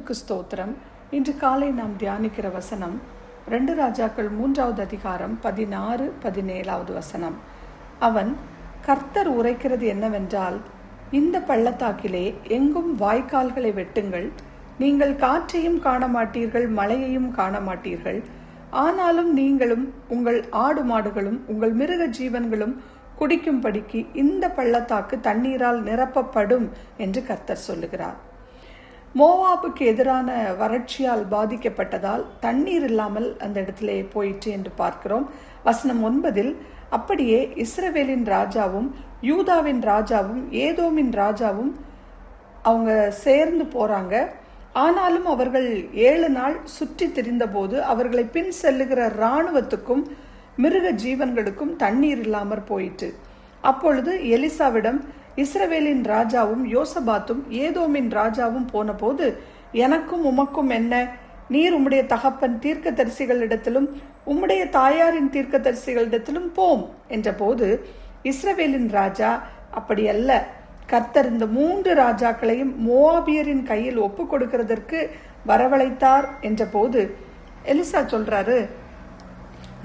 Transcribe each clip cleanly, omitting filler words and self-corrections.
கர்த்தருக்கு ஸ்தோத்திரம். இன்று காலை நாம் தியானிக்கிற வசனம் 2 ராஜாக்கள் 3வது அதிகாரம் 16-17 வசனம். அவன், கர்த்தர் உரைக்கிறது என்னவென்றால், இந்த பள்ளத்தாக்கிலே எங்கும் வாய்க்கால்களை வெட்டுங்கள். நீங்கள் காற்றையும் காண மாட்டீர்கள், மழையையும் காண மாட்டீர்கள். ஆனாலும் நீங்களும் உங்கள் ஆடு மாடுகளும் உங்கள் மிருக ஜீவன்களும் குடிக்கும்படிக்கு இந்த பள்ளத்தாக்கு தண்ணீரால் நிரப்பப்படும் என்று கர்த்தர் சொல்லுகிறார். மோவாபுக்கு எதிரான வறட்சியால் பாதிக்கப்பட்டதால் தண்ணீர் இல்லாமல் அந்த இடத்திலே போயிற்று என்று பார்க்கிறோம். வசனம் 9, அப்படியே இஸ்ரவேலின் ராஜாவும் யூதாவின் ராஜாவும் ஏதோமின் ராஜாவும் அவங்க சேர்ந்து போறாங்க. ஆனாலும் அவர்கள் 7 நாள் சுற்றி திரிந்த போது அவர்களை பின் செல்லுகிற இராணுவத்துக்கும் மிருக ஜீவன்களுக்கும் தண்ணீர் இல்லாமற் போயிற்று. அப்பொழுது எலிசாவிடம் இஸ்ரவேலின் ராஜாவும் யோசபாத்தும் ஏதோமின் ராஜாவும் போன போது, எனக்கும் உமக்கும் என்ன? நீர் உம்முடைய தகப்பன் தீர்க்கதரிசிகளிடத்திலும் உம்முடைய தாயாரின் தீர்க்கதரிசிகளிடத்திலும் போம் என்ற போது, இஸ்ரவேலின் ராஜா, அப்படி அல்ல, கர்த்தர் இந்த 3 ராஜாக்களையும் மோவாபியரின் கையில் ஒப்பு கொடுக்கிறதற்கு வரவழைத்தார் என்ற போது, எலிசா சொல்றாரு,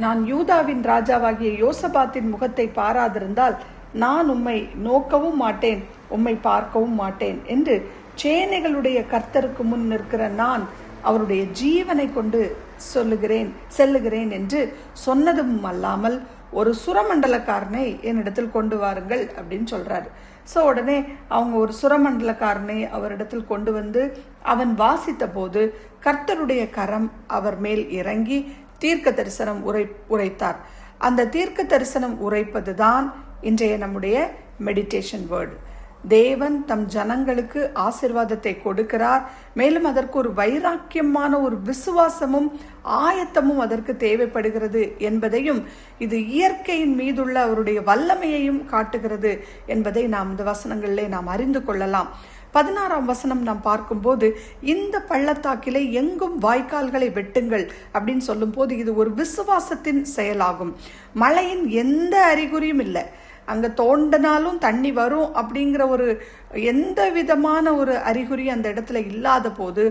நான் யூதாவின் ராஜாவாகிய யோசபாத்தின் முகத்தை பாராதிருந்தால் நான் உம்மை நோக்கவும் மாட்டேன், உம்மை பார்க்கவும் மாட்டேன் என்று சேனைகளுடைய கர்த்தருக்கு முன் நிற்கிற நான் அவருடைய ஜீவனை கொண்டு செல்லுகிறேன் என்று சொன்னதும் அல்லாமல் ஒரு சுரமண்டலக்காரனை என்னிடத்தில் கொண்டு வாருங்கள் அப்படின்னு சொல்றாரு. ஸோ உடனே அவங்க ஒரு சுரமண்டலக்காரனை அவரிடத்தில் கொண்டு வந்து அவன் வாசித்த போது கர்த்தருடைய கரம் அவர் மேல் இறங்கி தீர்க்க தரிசனம் உரைத்தார். அந்த தீர்க்க தரிசனம் உரைப்பதுதான் இன்றைய நம்முடைய மெடிடேஷன் வேர்டு. தேவன் தம் ஜனங்களுக்கு ஆசீர்வாதத்தை கொடுக்கிறார். மேலும் அதற்கு ஒரு வைராக்கியமான ஒரு விசுவாசமும் ஆயத்தமும் அதற்கு தேவைப்படுகிறது என்பதையும், இது இயற்கையின் மீதுள்ள அவருடைய வல்லமையையும் காட்டுகிறது என்பதை நாம் இந்த வசனங்களிலே நாம் அறிந்து கொள்ளலாம். 16ஆம் வசனம் நாம் பார்க்கும்போது, இந்த பள்ளத்தாக்கிலே எங்கும் வாய்க்கால்களை வெட்டுங்கள் அப்படின்னு சொல்லும் போது இது ஒரு விசுவாசத்தின் செயலாகும். மழையின் எந்த அறிகுறியும் இல்லை, அங்க தோண்டினாலும் தண்ணி வரும் அப்படிங்கிற ஒரு எந்த விதமான ஒரு அறிகுறி அந்த இடத்துல இல்லாத போது,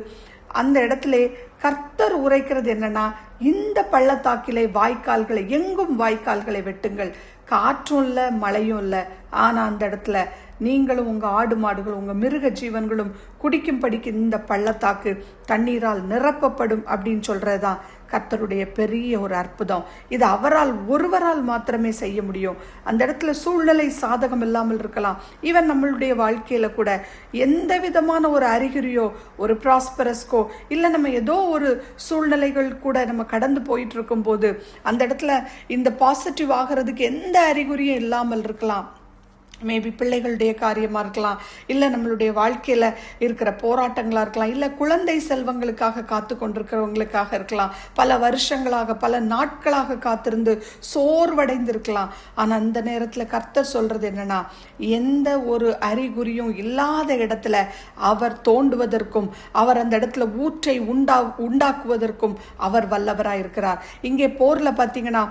அந்த இடத்துல கர்த்தர் உரைக்கிறது என்னன்னா, இந்த பள்ளத்தாக்கிலே வாய்க்கால்களை எங்கும் வாய்க்கால்களை வெட்டுங்கள். காற்றும் இல்லை, மழையும் இல்லை, ஆனா அந்த இடத்துல நீங்களும் உங்க ஆடு மாடுகளும் உங்க மிருக ஜீவன்களும் குடிக்கும்படிக்கு இந்த பள்ளத்தாக்கு தண்ணீரால் நிரப்பப்படும் அப்படின்னு சொல்றதுதான் கர்த்தருடைய பெரிய ஒரு அற்புதம். இது அவரால் ஒருவரால் மாத்திரமே செய்ய முடியும். அந்த இடத்துல சூழ்நிலை சாதகம் இல்லாமல் இருக்கலாம். ஈவன் நம்மளுடைய வாழ்க்கையில கூட எந்த விதமான ஒரு அறிகுறியோ, ஒரு ப்ராஸ்பரஸ்கோ, இல்லை நம்ம ஏதோ ஒரு சூழ்நிலைகள் கூட நம்ம கடந்து போயிட்டு இருக்கும் போது அந்த இடத்துல இந்த பாசிட்டிவ் ஆகிறதுக்கு எந்த அறிகுறியும் இல்லாமல் இருக்கலாம். மேபி பிள்ளைகளுடைய காரியமா இருக்கலாம், இல்லை நம்மளுடைய வாழ்க்கையில இருக்கிற போராட்டங்களா இருக்கலாம், இல்லை குழந்தை செல்வங்களுக்காக காத்து கொண்டிருக்கிறவங்களுக்காக இருக்கலாம், பல வருஷங்களாக பல நாட்களாக காத்திருந்து சோர்வடைந்து இருக்கலாம். ஆனா அந்த நேரத்துல கர்த்தர் சொல்றது என்னன்னா, எந்த ஒரு அறிகுறியும் இல்லாத இடத்துல அவர் தோண்டுவதற்கும் அவர் அந்த இடத்துல ஊற்றை உண்டாக்குவதற்கும் அவர் வல்லவராய் இருக்கிறார். இங்கே போர்ல பாத்தீங்கன்னா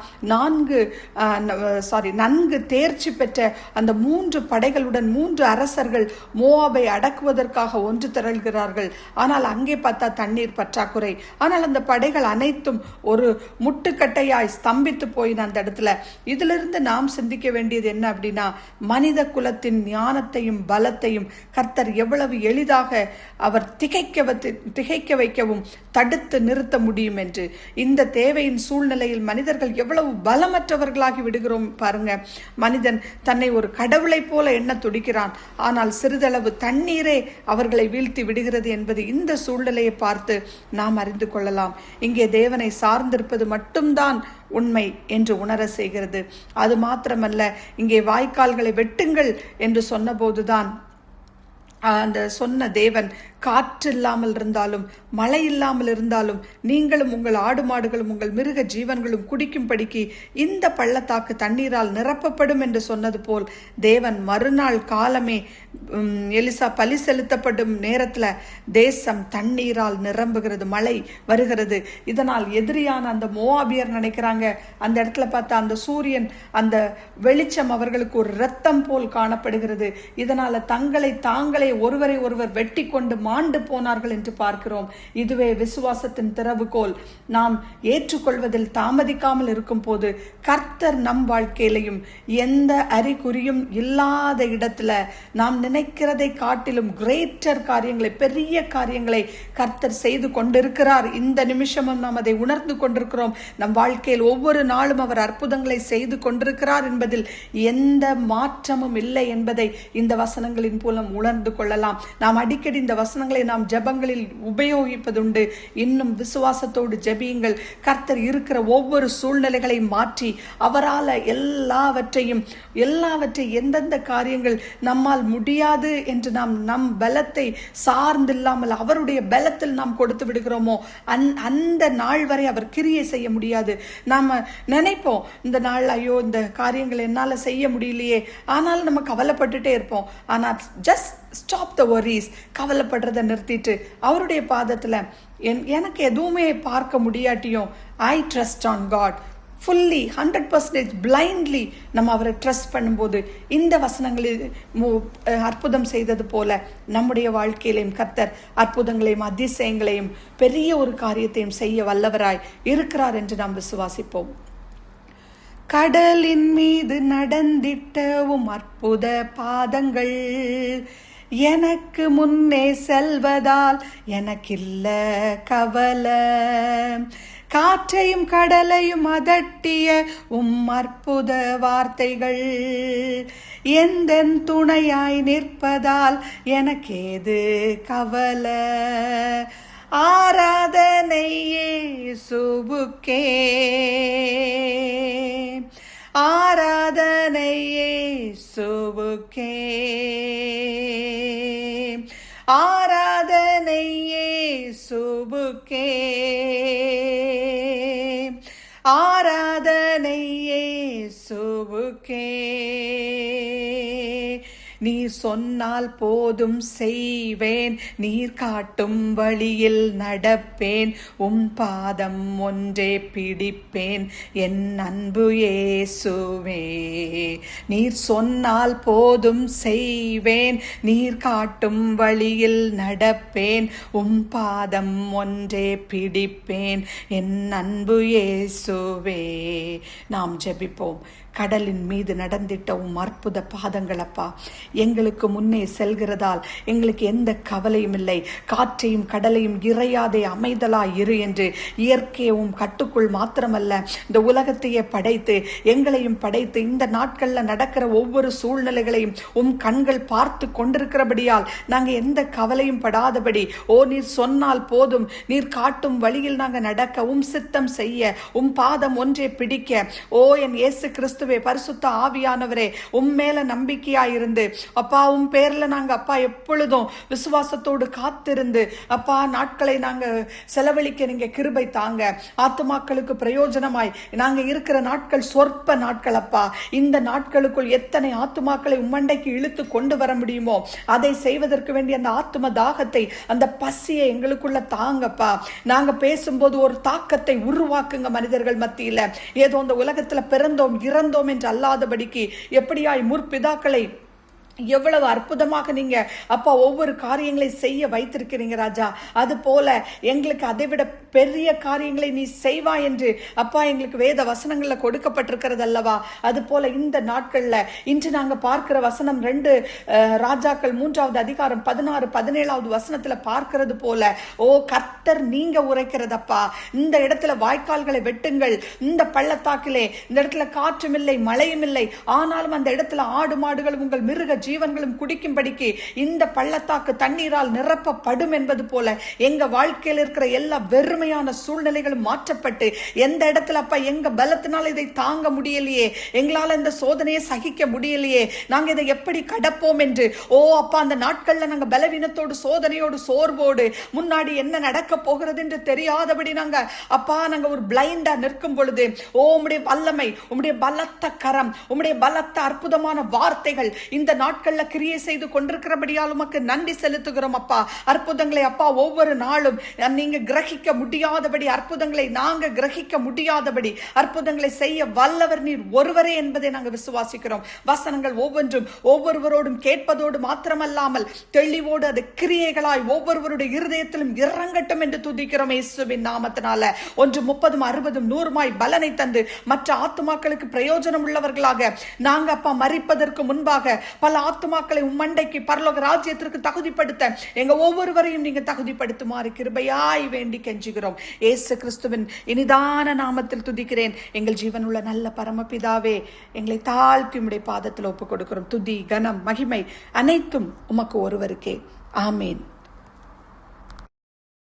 நன்கு தேர்ச்சி பெற்ற அந்த 3 படைகளுடன் 3 அரசர்கள் மோவாபை அடக்குவதற்காக ஒன்று திரள்கிறார்கள். ஆனால் அங்கே பார்த்தா தண்ணீர் பற்றாக்குறை. ஆனால் அந்த படைகள் அனைத்தும் ஒரு முட்டுக்கட்டையாய் ஸ்தம்பித்து போயின அந்த இடத்துல. இதிலிருந்து நாம் சிந்திக்க வேண்டியது என்ன அப்படின்னா, மனித குலத்தின் ஞானத்தையும் பலத்தையும் கர்த்தர் எவ்வளவு எளிதாக அவர் திகைக்க வைக்கவும் தடுத்து நிறுத்த முடியும் என்று. இந்த தேவையின் சூழ்நிலையில் மனிதர்கள் எவ்வளவு பலமற்றவர்களாகி விடுகிறோம் பாருங்க. மனிதன் தன்னை ஒரு கடவுளை போல எண்ண துடிக்கிறான், ஆனால் சிறிதளவு தண்ணீரே அவர்களை வீழ்த்தி விடுகிறது என்பது இந்த சூழ்நிலையை பார்த்து நாம் அறிந்து கொள்ளலாம். இங்கே தேவனை சார்ந்திருப்பது மட்டும்தான் உண்மை என்று உணர செய்கிறது. அது மாத்திரமல்ல, இங்கே வாய்க்கால்களை வெட்டுங்கள் என்று சொன்ன போதுதான் அந்த சொன்ன தேவன் காற்று இல்லாமல் இருந்தாலும் மழை இல்லாமல் இருந்தாலும் நீங்களும் உங்கள் ஆடு மாடுகளும் உங்கள் மிருக ஜீவன்களும் குடிக்கும்படிக்கு இந்த பள்ளத்தாக்கு தண்ணீரால் நிரப்பப்படும் என்று சொன்னது போல், தேவன் மறுநாள் காலமே எலிசா பலி செலுத்தப்படும் நேரத்துல தேசம் தண்ணீரால் நிரம்புகிறது, மழை வருகிறது. இதனால் எதிரியான அந்த மோவாபியர் நினைக்கிறாங்க, அந்த இடத்துல பார்த்தா அந்த சூரியன் அந்த வெளிச்சம் அவர்களுக்கு ஒரு இரத்தம் போல் காணப்படுகிறது. இதனால தாங்களே ஒருவரை ஒருவர் வெட்டி கொண்டு மாண்டு போனார்கள் என்று பார்க்கிறோம். இதுவே விசுவாசத்தின் திறவுகோல். நாம் ஏற்றுக்கொள்வதில் தாமதிக்காமல் இருக்கும் போது கர்த்தர் நம் வாழ்க்கையிலையும் எந்த அறிகுறியும் இல்லாத இடத்துல நாம் நினைக்கிறதை காட்டிலும் கிரேட்டர் காரியங்களை, பெரிய காரியங்களை கர்த்தர் செய்து கொண்டிருக்கிறார். இந்த நிமிஷமும் நாம் அதை உணர்ந்து கொண்டிருக்கிறோம். நம் வாழ்க்கையில் ஒவ்வொரு நாளும் அவர் அற்புதங்களை செய்து கொண்டிருக்கிறார் என்பதில் எந்த மாற்றமும் இல்லை என்பதை இந்த வசனங்களின் மூலம் உணர்ந்து கொள்ளலாம். நாம் அடிக்கடி இந்த வசனங்களை நாம் ஜெபங்களில் உபயோகிப்பதுண்டு. இன்னும் விசுவாசத்தோடு ஜெபியுங்கள். கர்த்தர் இருக்கிற ஒவ்வொரு சூழ்நிலைகளை மாற்றி அவரால் எல்லாவற்றையும் எந்தெந்த காரியங்கள் நம்மால் முடியாது என்று நாம் நம் பலத்தை சார்ந்தில்லாமல் அவருடைய பலத்தில் நாம் கொடுத்து விடுகிறோமோ அந்த நாள் வரை அவர் கிரியை செய்ய முடியாது. நாம் நினைப்போம் இந்த நாள் ஐயோ இந்த காரியங்கள் என்னால் செய்ய முடியலையே, ஆனால் நம்ம கவலைப்பட்டுட்டே இருப்போம். ஆனால் ஜஸ்ட் ஸ்டாப் த வொரீஸ். கவலைப்படுறதை நிறுத்திட்டு அவருடைய பாதத்தில் எனக்கு எதுவுமே பார்க்க முடியாட்டியும் I trust on God fully 100% blindly நம்ம அவரை ட்ரஸ்ட் பண்ணும்போது இந்த வசனங்களில் அற்புதம் செய்தது போல நம்முடைய வாழ்க்கையிலையும் கர்த்தர் அற்புதங்களையும் அதிசயங்களையும் பெரிய ஒரு காரியத்தையும் செய்ய வல்லவராய் இருக்கிறார் என்று நாம் விசுவாசிப்போம். கடலின் மீது நடந்திட்டவும் அற்புத பாதங்கள் எனக்கு முன்னே செல்வதால் எனக்கில்ல கவலை. காற்றையும் கடலையும் அதட்டிய அற்புத வார்த்தைகள் எந்த துணையாய் நிற்பதால் எனக்கேது கவலை. ஆராதனை இயேசுவுக்கே, ஆராதனை இயேசுவுக்கே, ஆராதனை இயேசுவுக்கே, ஆராதனை இயேசுவுக்கே. நீர் சொன்னால் போதும் செய்வேன், நீர் காட்டும் வழியில் நடப்பேன், பாதம் ஒன்றே பிடிப்பேன் என் அன்பு இயேசுவே. நீர் சொன்னால் போதும் செய்வேன், நீர் காட்டும் வழியில் நடப்பேன், பாதம் ஒன்றே பிடிப்பேன் என் அன்பு இயேசுவே. நாம் ஜெபிப்போம். கடலின் மீது நடந்திட்ட அற்புத பாதங்களப்பா, எங்களுக்கு முன்னே செல்கிறதால் எங்களுக்கு எந்த கவலையும் இல்லை. காற்றையும் கடலையும் இறையாதே அமைதலாய் இரு என்று இயற்கையும் கட்டுக்குள் மாத்திரமல்ல இந்த உலகத்தையே படைத்து எங்களையும் படைத்து இந்த நாட்களில் நடக்கிற ஒவ்வொரு சூழ்நிலைகளையும் கண்கள் பார்த்து கொண்டிருக்கிறபடியால் நாங்கள் எந்த கவலையும் படாதபடி நீர் சொன்னால் போதும், நீர் காட்டும் வழியில் நாங்கள் நடக்க, சித்தம் செய்ய, பாதம் ஒன்றே பிடிக்க, என் இயேசு கிறிஸ்து பரிசுத்த ஆவியானவரே மேல நம்பிக்கையாயிருந்து அப்பா பேர்ல நாங்க அப்பா எப்பொழுதும் விசுவாசத்தோடு காத்திருந்து அப்பா நாட்களை நாங்க செலவழிக்க நீங்க கிருபை தாங்க. ஆத்துமாக்களுக்கு பிரயோஜனமாய் நாங்க இருக்கிற நாட்கள் சொற்ப நாட்கள் அப்பா. இந்த நாட்களுக்குள் எத்தனை ஆத்துமாக்களை உம்மண்டைக்கு இழுத்து கொண்டு வர முடியுமோ அதை செய்வதற்கு வேண்டிய அந்த ஆத்தும தாகத்தை, அந்த பசியை எங்களுக்குள்ள தாங்கப்பா. நாங்க பேசும்போது ஒரு தாக்கத்தை உருவாக்குங்க மனிதர்கள் மத்தியில. ஏதோ அந்த உலகத்துல பிறந்தோம் இறந்தோம் என்று அல்லாதபடிக்கு எப்படியாய் முற்பிதாக்களை எவ்வளவு அற்புதமாக நீங்க அப்பா ஒவ்வொரு காரியங்களை செய்ய வைத்திருக்கிறீங்க ராஜா. அது போல எங்களுக்கு அதை விட பெரிய காரியங்களை நீ செய்வா என்று அப்பா எங்களுக்கு வேத வசனங்கள்ல கொடுக்கப்பட்டிருக்கிறது அல்லவா. அது போல இந்த நாட்கள்ல இன்று நாங்க பார்க்கிற வசனம் 2 ராஜாக்கள் 3வது அதிகாரம் 16-17வது வசனத்துல பார்க்கிறது போல கர்த்தர் நீங்க உரைக்கிறதப்பா. இந்த இடத்துல வாய்க்கால்களை வெட்டுங்கள், இந்த பள்ளத்தாக்கிலே இந்த இடத்துல காற்றும் இல்லை மழையும் இல்லை, ஆனாலும் அந்த இடத்துல ஆடு மாடுகள் உங்கள் மிருக ஜீவன்களும் குடிக்கும்படிக்கு இந்த பள்ளத்தாக்கு தண்ணீரால் நிரப்பப்படும் என்பது போல எங்க வாழ்க்கையில் இருக்கிற எல்லா வெறுமையான சூழ்நிலைகளும் மாற்றப்பட்டு எந்த இடத்துல அப்பா எங்க பலத்தினால் இதை தாங்க முடியலையே, எங்களால இந்த சோதனையை சகிக்க முடியலையே, நாங்க இதை எப்படி கடப்போம் என்று அப்பா அந்த நாட்கள்ல நாங்க பலவீனத்தோடு சோதனையோடு சோர்வோடு முன்னாடி என்ன நடக்க போகிறது என்று தெரியாதபடி நாங்க ஒரு பிளைண்டா நிற்கும் பொழுது உம்முடைய வல்லமை, உம்முடைய பலத்த கரம், உம்முடைய பலத்த அற்புதமான வார்த்தைகள் இந்த நாட்கள்ல கிரியை செய்து கொண்டிருக்கிறபடியால் உமக்கு நன்றி செலுத்துகிறோம் அப்பா. அற்புதங்களை அப்பா ஒவ்வொரு நாளும் நீங்க கிரகிக்க முடியாதபடி, அற்புதங்களை நாங்க கிரகிக்க முடியாதபடி அற்புதங்களை செய்ய வல்லவர் நீர் ஒருவரே என்பதை நாங்கள் விசுவாசிக்கிறோம். வசனங்கள் ஒவ்வொன்றும் ஒவ்வொருவரோடும் கேட்பதோடு மாத்திரமல்லாமல் தெளிவோடு அது கிரியைகளாய் ஒவ்வொருவருடைய இருதயத்திலும் இறங்கட்டும் என்று துதிக்கிறோம் இயேசுவின் நாமத்தினால. 1 30 60 100 பலனை தந்து மற்ற ஆத்துமாக்களுக்கு பிரயோஜனம் உள்ளவர்களாக நாங்க அப்பா மரிப்பதற்கு முன்பாக பல ஆத்துமாக்களை உம்மண்டைக்கு பரலோக ராஜ்யத்திற்கு தகுதிப்படுத்த எங்க ஒவ்வொருவரையும் நீங்க தகுதிப்படுத்துமாறு கிருபையாய் வேண்டி கெஞ்சுகிறோம். இயேசு கிறிஸ்துவின் இனிதான நாமத்தில் துதிக்கிறேன் எங்கள் ஜீவனுள்ள நல்ல பரமபிதாவே. எங்களை தாழ்த்தி உம்முடைய பாதத்தில் ஒப்புக் கொடுக்கிறோம். துதி கனம் மகிமை அனைத்தும் உமக்கு ஒருவருக்கே. ஆமேன்.